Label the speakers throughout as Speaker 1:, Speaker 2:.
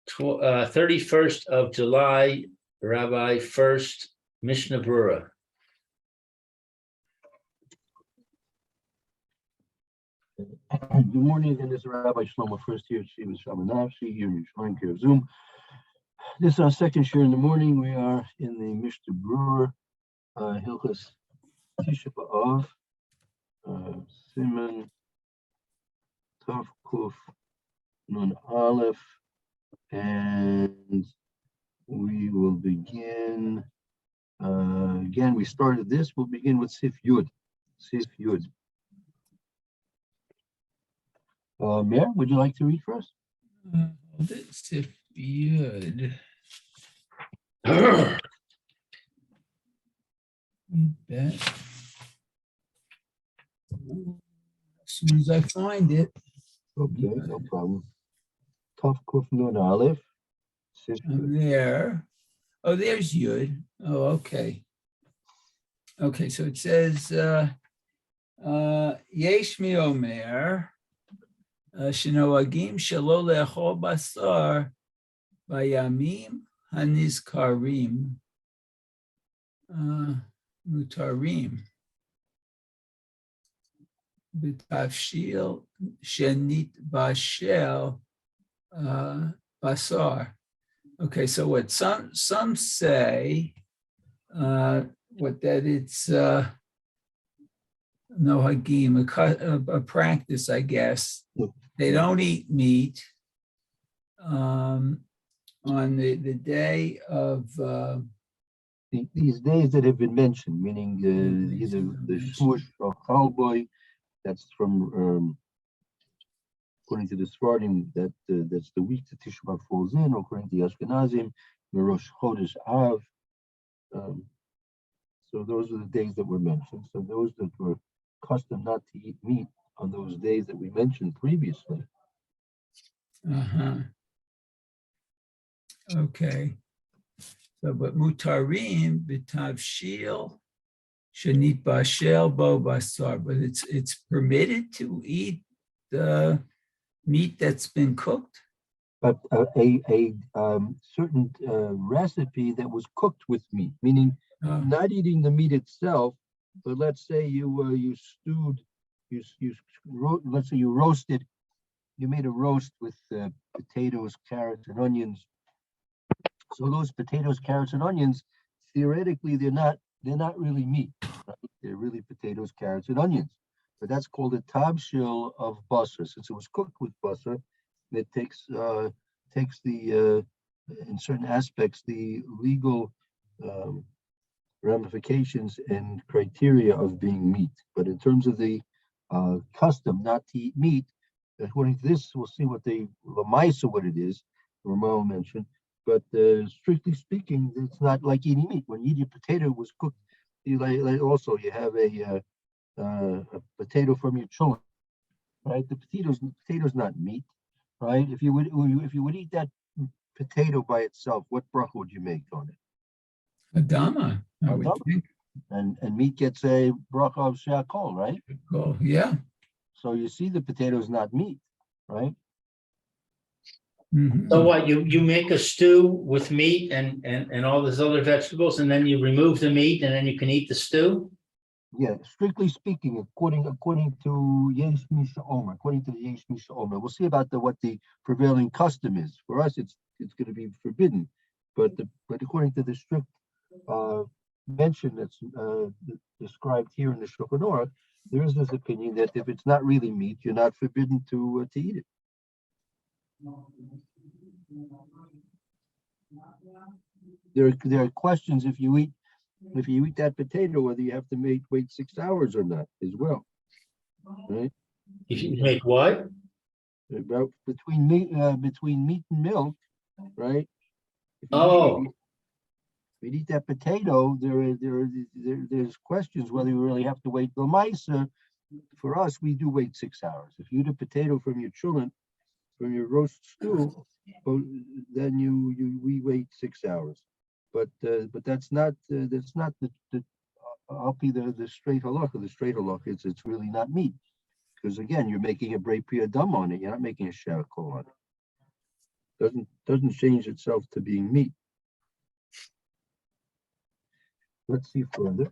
Speaker 1: 31st of July, Rabbi Furst, Mishna Berura.
Speaker 2: Good morning, again. This is Rabbi Shlomo Furst here at Shiva Shamanavshi here in Shrine Care Zoom. This is our second share in the morning. We are in the Mishna Berura, Hilchos Tisha B'Av, Siman Tav Kuf Nun Aleph, and we will begin. Again, we started this. We'll begin with Sif Yud. Sif Yud. Mayor, would you like to read first?
Speaker 3: Sif Yud. You bet. As soon as I find it.
Speaker 2: Okay, no problem. Tav Kuf Nun Aleph. Sif Yud.
Speaker 3: There. Oh, there's Yud. Oh, okay. Okay, so it says, Yesh mi omer, Shenoagim shelo le'echol basar, Bayamim hanizkarim, mutarim, B'tavshil shenit bashel basar. Okay, so what some say, what that it's nohagim, a practice, I guess. They don't eat meat on the day of
Speaker 2: these days that have been mentioned, meaning either the Shmush or Chalboy. That's from according to the Sephardim, that's the week that Tisha B'Av falls in. According to the Ashkenazim, the Rosh Chodesh Av. So those are the days that were mentioned. So those that were accustomed not to eat meat on those days that we mentioned previously.
Speaker 3: Okay. So, but mutarim b'tavshil shenit bashel bo basar. But it's permitted to eat the meat that's been cooked.
Speaker 2: But a certain recipe that was cooked with meat, meaning not eating the meat itself, but let's say you stewed, let's say you roasted, you made a roast with potatoes, carrots, and onions. So those potatoes, carrots, and onions, theoretically, they're not really meat. Right? They're really potatoes, carrots, and onions. But that's called a tabshil of basar. Since it was cooked with basar, it takes the in certain aspects the legal ramifications and criteria of being meat. But in terms of the custom not to eat meat, according to this, we'll see what the lamaisa, what it is, Ramon mentioned. But strictly speaking, it's not like eating meat. When you eat your potato, it was cooked. You also you have a potato from your children, right? The potato's not meat, right? If you would eat that potato by itself, what bracha would you make on it?
Speaker 3: Adama, I would think.
Speaker 2: And meat gets a bracha of she'akol, right?
Speaker 3: Oh, yeah.
Speaker 2: So you see, the potato is not meat, right?
Speaker 3: Mm-hmm.
Speaker 1: So what, you make a stew with meat and all those other vegetables, and then you remove the meat, and then you can eat the stew?
Speaker 2: Yeah, strictly speaking, according to Yesh Misha Omer, according to the Yesh Misha Omer, we'll see about what the prevailing custom is. For us, it's going to be forbidden, but according to the strict mention that's described here in the Shulchan Aruch, there is this opinion that if it's not really meat, you're not forbidden to eat it. There are questions if you eat that potato, whether you have to wait 6 hours or not as well, right?
Speaker 1: If you make what?
Speaker 2: About between meat and milk, right? If you eat that potato, there's questions whether you really have to wait. The mice, for us, we do wait 6 hours. If you eat a potato from your children, from your roast stew, then we wait 6 hours. But that's not the straight halacha. The straight halacha is it's really not meat, because again, you're making a brei pri adam on it. You're not making a she'akol on it. Doesn't change itself to being meat. Let's see further.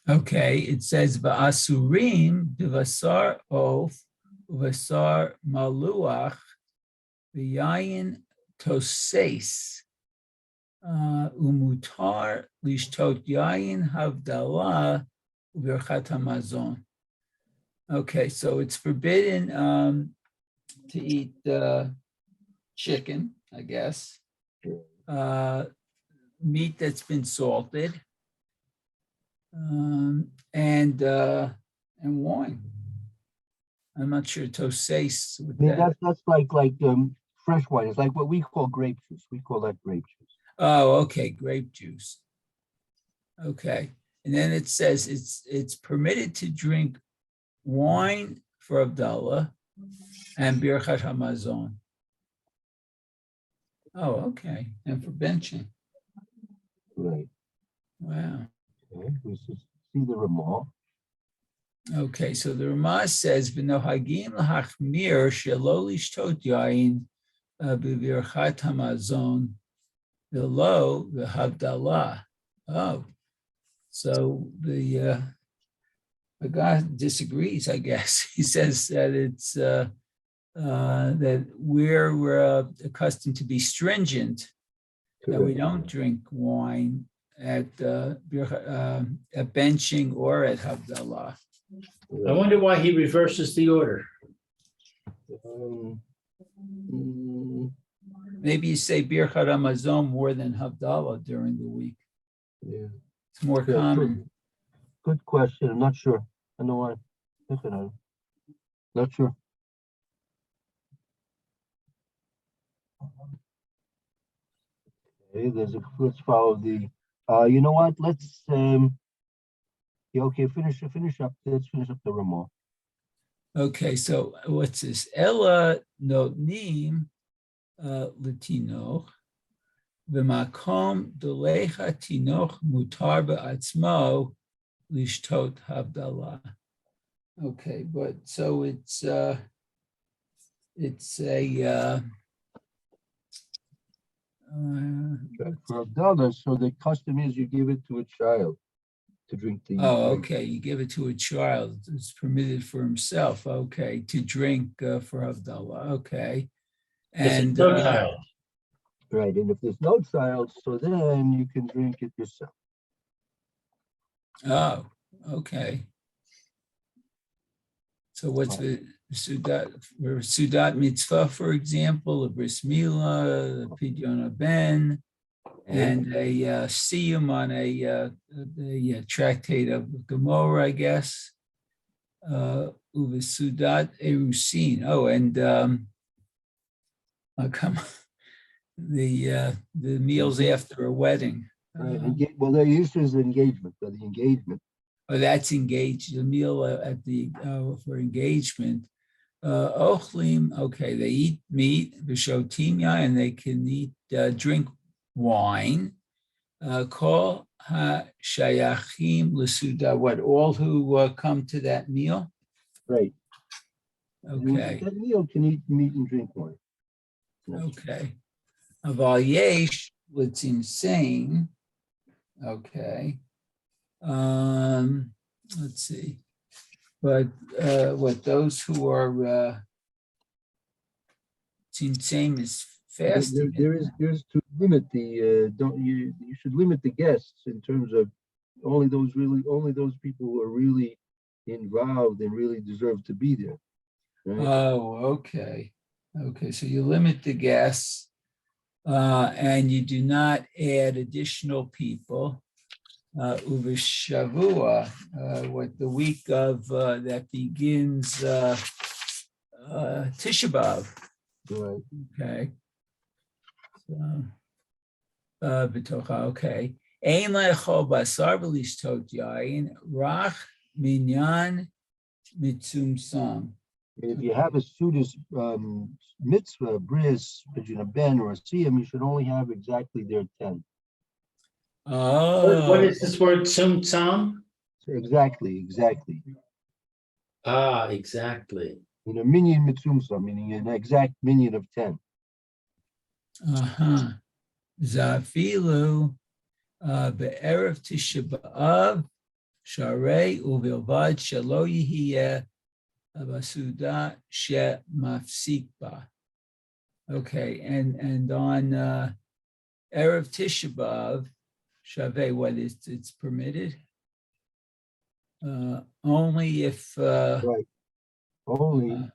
Speaker 3: Okay, it says Va'asurim b'vasar of uvasar maluach v'yayin toses umutar lishtot yayin havdalah u'berchat hamazon. Okay, so it's forbidden to eat chicken, I guess, meat that's been salted, and wine. I'm not sure toses with
Speaker 2: I mean,
Speaker 3: that.
Speaker 2: that's like fresh wine. It's like what we call grape juice. We call that grape juice.
Speaker 3: Oh, okay, grape juice. Okay, and then it says it's permitted to drink wine for Abdallah and Birchat Hamazon. Oh, okay, and for benching.
Speaker 2: Right.
Speaker 3: Wow.
Speaker 2: Okay. We should see the Ramah.
Speaker 3: Okay, so the Ramah says, "V'nohagim lahachmir shelo lishtot yain b'Birchat Hamazon v'lo v'Havdalah." Oh, so the guy disagrees, I guess. He says that it's that we're accustomed to be stringent, that we don't drink wine at benching or at Havdalah.
Speaker 1: I wonder why he reverses the order.
Speaker 3: Maybe you say Birchat Hamazon more than Havdalah during the week.
Speaker 2: Yeah.
Speaker 3: It's more common.
Speaker 2: Good question. I'm not sure. I know why. Not sure. Okay, let's follow the. You know what? Let's. Yeah. Okay. Finish up. Let's finish up the Ramah.
Speaker 3: Okay, so what's this? Ella notnim letinoch v'makom dolecha tinoch mutar be'atzmo lishtot havdalah. Okay, but so it's a
Speaker 2: For Abdallah, so the custom is you give it to a child to drink the.
Speaker 3: oh, okay, you give it to a child. It's permitted for himself. Okay, to drink for Havdalah. Okay, and
Speaker 1: No child.
Speaker 2: Right, and if there's no child, so then you can drink it yourself.
Speaker 3: oh, okay. So what's the Sudat mitzvah, for example, a bris milah, a pidyon ben, and a siyum on a tractate of Gemara, I guess. Sudat erusin. Oh, and come the meals after a wedding.
Speaker 2: Right. Well, they're used as engagement. So the engagement.
Speaker 3: Oh, that's engaged. The meal at the for engagement. Ochlim. Okay, they eat meat. V'shotimya, and they can eat drink wine. Kol ha-shayachim l'suda. What, all who come to that meal?
Speaker 2: Right.
Speaker 3: Okay.
Speaker 2: That meal can eat meat and drink wine.
Speaker 3: Okay. Aval yesh l'tzim sein. Okay. Let's see. But what those who are tzimtzem is fasting.
Speaker 2: There's to limit the you should limit the guests in terms of only those people who are really involved and really deserve to be there. Right?
Speaker 3: Oh, okay. Okay, so you limit the guests and you do not add additional people. Uvishavua, what the week of that begins Tisha B'Av.
Speaker 2: Right.
Speaker 3: Okay. So, okay. Ein le'echol basar v'lishtot yayin rach minyan mitzumsam.
Speaker 2: If you have a student's mitzvah, bris, a ben, or a siyam, you should only have exactly their 10.
Speaker 3: Oh,
Speaker 1: What is this word, tzum?
Speaker 2: Exactly.
Speaker 1: Ah, exactly.
Speaker 2: Minyan mitzumsam, meaning an exact minyan of 10.
Speaker 3: Zafilu be'erev Tisha B'Av Sharei uvilvad shelo yihiyeh basuda she mafsik ba. Okay, and on erev Tisha B'Av Shaveh, what is it's permitted only if
Speaker 2: Right. Only.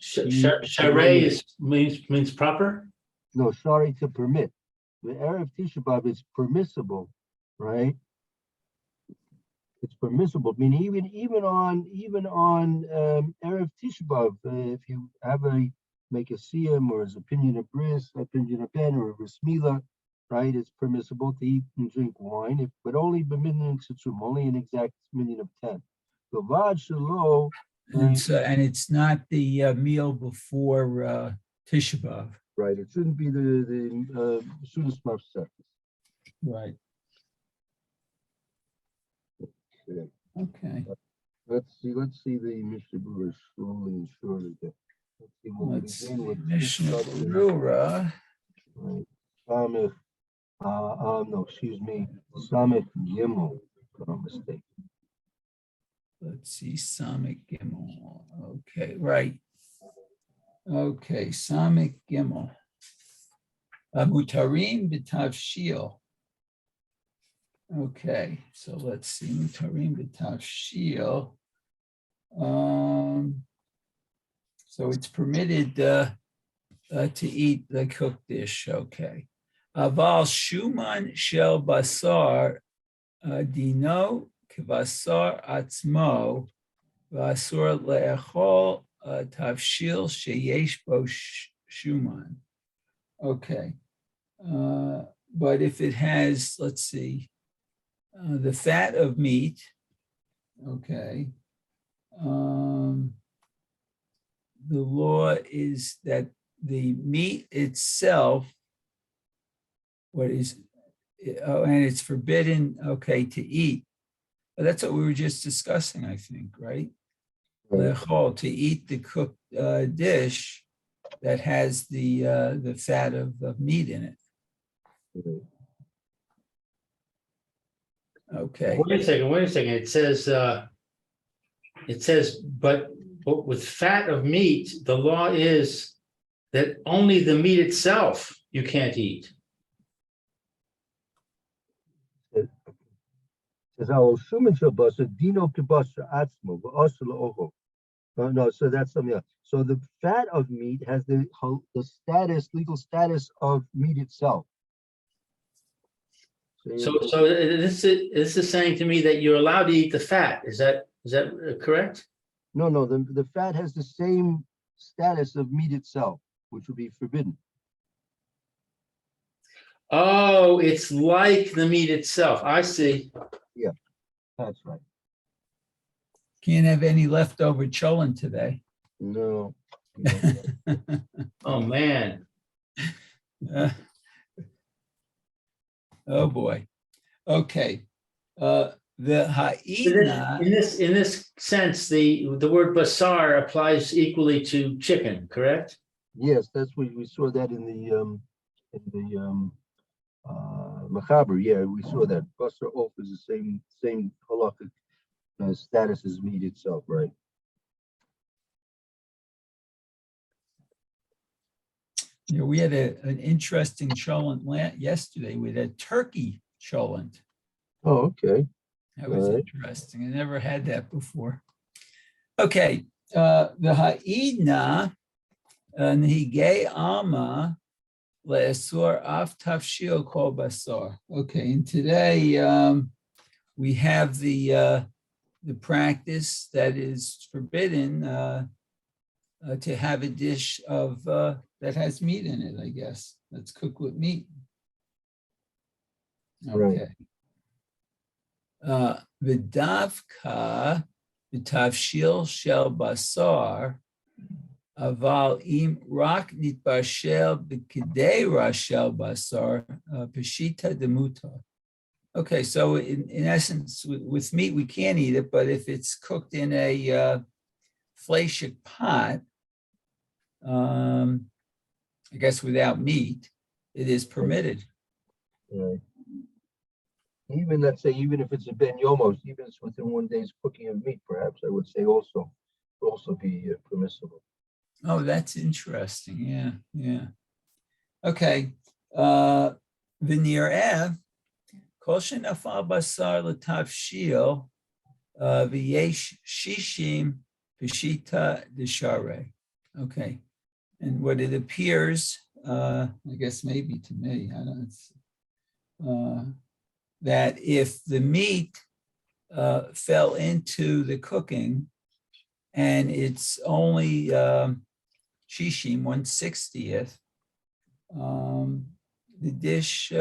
Speaker 1: Sharei is means proper.
Speaker 2: No, sorry, to permit. The Erev Tisha B'Av is permissible, right? It's permissible. I mean, even on Erev Tisha B'Av, if you make a siyum or his opinion of bris, opinion of ben, or a bris milah, right? It's permissible to eat and drink wine, but only b'minyan tzum, only an exact minyan of 10. The vad shelo.
Speaker 3: and it's not the meal before Tisha B'Av.
Speaker 2: Right, it shouldn't be the soonest mafsek.
Speaker 3: Right. Okay.
Speaker 2: Let's see the Mishna Berura slowly and surely. Let's see what we begin with.
Speaker 3: Mishna Berura.
Speaker 2: Right. Samech, no, excuse me. Samech Gimel. No mistake.
Speaker 3: Let's see, Samech Gimel. Okay, right. Okay, Samech Gimel. Mutarim b'tavshil. Okay, so let's see, Mutarim b'tavshil. So it's permitted to eat the cooked dish. Okay. Aval shuman shel basar dino k'basar atzmo v'asur le'echol tavshil sheyesh bo shuman. Okay. But if it has, let's see, the fat of meat, okay, the law is that the meat itself, and it's forbidden, okay, to eat. But that's what we were just discussing, I think, right? To eat the cooked dish that has the fat of meat in it. Okay.
Speaker 1: Wait a second. It says, but with fat of meat, the law is that only the meat itself you can't eat.
Speaker 2: No, so that's something else. So the fat of meat has the legal status of meat itself.
Speaker 1: So this is saying to me that you're allowed to eat the fat. Is that correct?
Speaker 2: No, the fat has the same status of meat itself, which would be forbidden.
Speaker 1: Oh, it's like the meat itself. I see.
Speaker 2: Yeah, that's right.
Speaker 3: Can't have any leftover cholent today.
Speaker 2: No.
Speaker 1: Oh man.
Speaker 3: Oh boy. Okay. The ha'ina.
Speaker 1: In this sense, the word basar applies equally to chicken, correct?
Speaker 2: Yes, that's what we saw that in the Machaber. Yeah, we saw that. Basar off is the same halakhic status as meat itself, right?
Speaker 3: Yeah, we had an interesting cholent yesterday. We had a turkey cholent.
Speaker 2: Oh, okay.
Speaker 3: That was interesting. I never had that before. Okay, the ha'idna nihigei alma le'esor af tafshil kol basar. Okay, and today we have the practice that is forbidden to have a dish of that has meat in it. I guess that's cooked with meat. Okay. V'davka v'tavshil shel basar aval im rak nitbashel b'kidei rashel basar peshita demuta. Okay, so in essence, with meat we can't eat it, but if it's cooked in a fleishik pot, I guess without meat, it is permitted.
Speaker 2: Right. Even let's say, even if it's a ben yomos, even if it's within 1 day's cooking of meat, perhaps I would say also would also be permissible.
Speaker 3: Oh, that's interesting. Yeah, yeah. Okay. Veneer Ev, kol shenafal basar l'tavshil v'yesh shishim v'shita d'sharei. Okay. And what it appears, I guess maybe to me, I don't know, that if the meat fell into the cooking and it's only shishim, 1/60th, the dish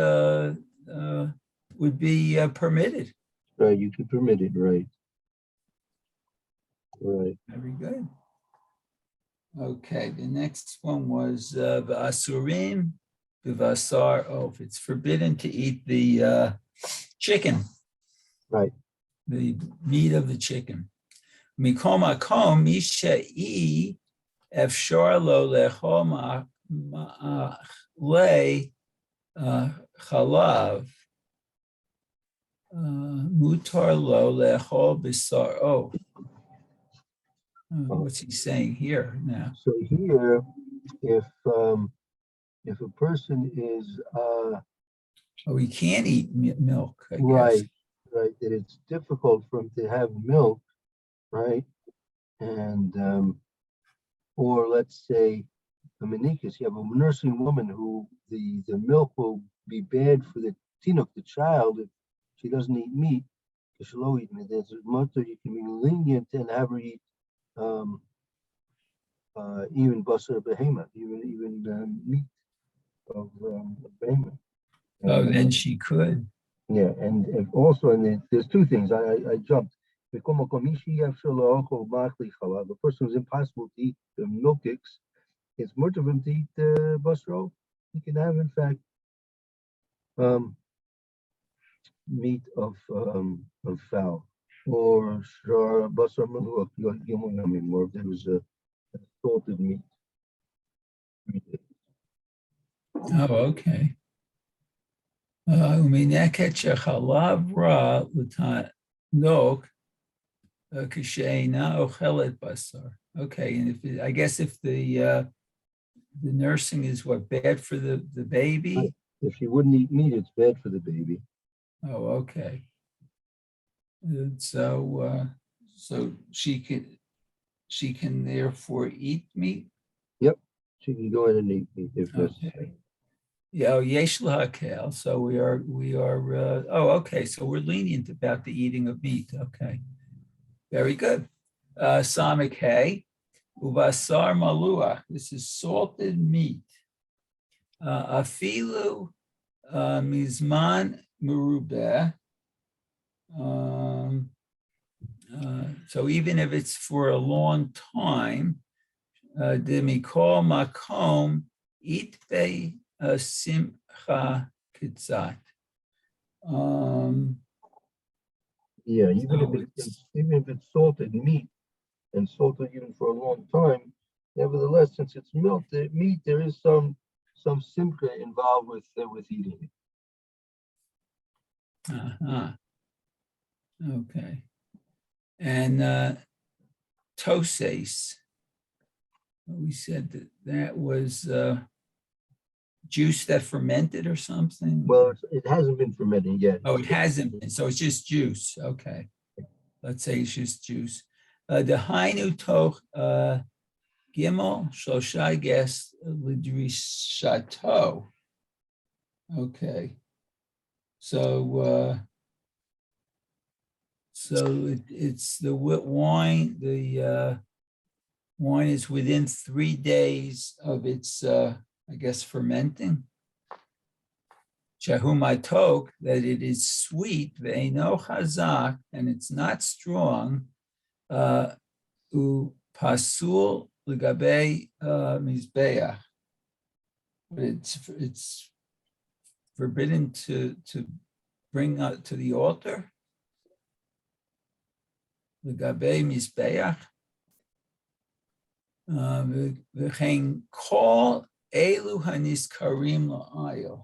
Speaker 3: would be permitted.
Speaker 2: Right, you could permit it, right. Right.
Speaker 3: Very good. Okay, the next one was v'asurim v'vasar. Oh, if it's forbidden to eat the chicken.
Speaker 2: Right.
Speaker 3: The meat of the chicken. Mikom makom misha'i efshar lo lechol ma'achlei chalav mutar lo lechol bisar. Oh, what's he saying here now?
Speaker 2: So here, if a person is
Speaker 3: Oh, he can't eat milk, I guess.
Speaker 2: right, that it's difficult for him to have milk, right? And or let's say a menikis, you have a nursing woman who the milk will be bad for the tinuk, the child, if she doesn't eat meat. There's a mother you can be lenient and have her eat even basar behema, even meat of behema.
Speaker 3: Oh, then she could.
Speaker 2: Yeah, and also, and there's two things. I jumped. The person who's impossible to eat the milkiks, it's more of him to eat basro. He can have, in fact, meat of fowl or basar maluk. More if there was a salted meat.
Speaker 3: Oh, okay. Umineket shechalav ra l'tanok k'sheina ochelet basar. Okay, and if I guess if the nursing is what, bad for the baby?
Speaker 2: If she wouldn't eat meat, it's bad for the baby.
Speaker 3: Oh, okay. And so she can therefore eat meat.
Speaker 2: Yep, she can go ahead and eat meat if necessary.
Speaker 3: Okay. Yeah, yesh lahakel. So we are. Oh, okay. So we're lenient about the eating of meat. Okay, very good. Samik hay, uvasar maluach. This is salted meat. Afilu mizman merubeh. So even if it's for a long time, demikol makom itbe simcha kitzat.
Speaker 2: Yeah, even if it's salted meat and salted even for a long time, nevertheless, since it's melted meat, there is some simcha involved with eating it.
Speaker 3: Uh-huh. Okay. And toses, we said that was juice that fermented or something?
Speaker 2: Well, it hasn't been fermented yet.
Speaker 3: Oh, it hasn't been. So it's just juice. Okay. Let's say it's just juice. The hainu toch gimel shloshai ges lidrishato. Okay. So it's the wine. The wine is within 3 days of its, I guess, fermenting. Shahumatok, that it is sweet, ve'eno chazak, and it's not strong. U pasul l'gabei mizbeach. It's forbidden to bring out to the altar. L'gabei mizbeach. V'chein kol Elu hanis karim la'ayil.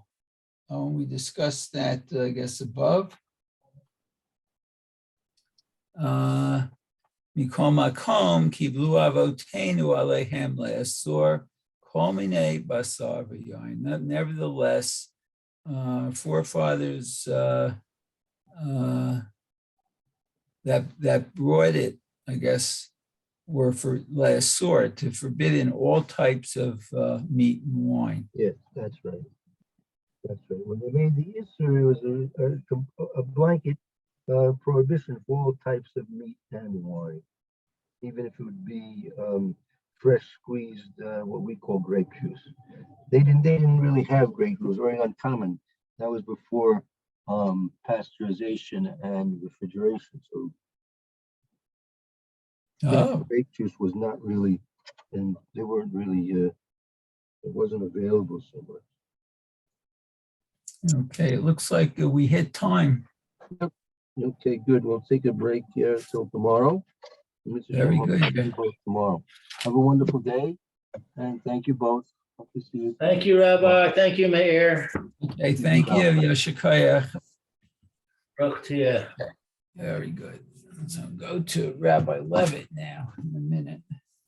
Speaker 3: We discussed that, I guess, above. Mikom makom kiblu avotenu alehem le'asor kol minei basar v'yayin. Nevertheless, forefathers that brought it, I guess, were for le'asor, to forbidden all types of meat and wine.
Speaker 2: Yes, that's right. That's right. When they made the Isser, it was a blanket prohibition for all types of meat and wine, even if it would be fresh squeezed, what we call grape juice. They didn't really have grape juice. It was very uncommon. That was before pasteurization and refrigeration. So
Speaker 3: Oh,
Speaker 2: grape juice was not really, and they weren't really, it wasn't available so much.
Speaker 3: okay. It looks like we hit time.
Speaker 2: Okay, good. We'll take a break here till tomorrow. Mr.
Speaker 3: Very
Speaker 2: Sherman,
Speaker 3: good.
Speaker 2: see you both tomorrow. Have a wonderful day, and thank you both. Hope to see you.
Speaker 1: Thank you, Rabbi. Thank you, Meir.
Speaker 3: Okay, thank you, Yoshikaya.
Speaker 1: Baruch to you.
Speaker 3: Very good. So go to Rabbi Levitt now in a minute.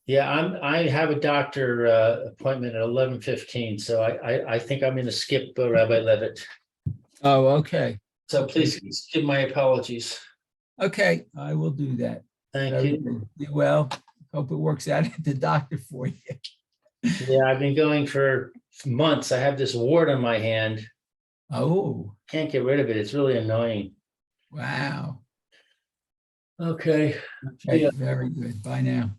Speaker 1: Yeah, I have a doctor appointment at 11:15, so I think I'm going to skip Rabbi Levitt.
Speaker 3: Oh, okay.
Speaker 1: So please give my apologies.
Speaker 3: Okay, I will do that.
Speaker 1: Thank
Speaker 3: Very
Speaker 1: you.
Speaker 3: good. Be well. Hope it works out at the doctor for you.
Speaker 1: Yeah, I've been going for months. I have this wart on my hand.
Speaker 3: Oh,
Speaker 1: Can't get rid of it. It's really annoying.
Speaker 3: wow.
Speaker 1: Okay.
Speaker 3: Okay,
Speaker 1: Yeah.
Speaker 3: very good. Bye now.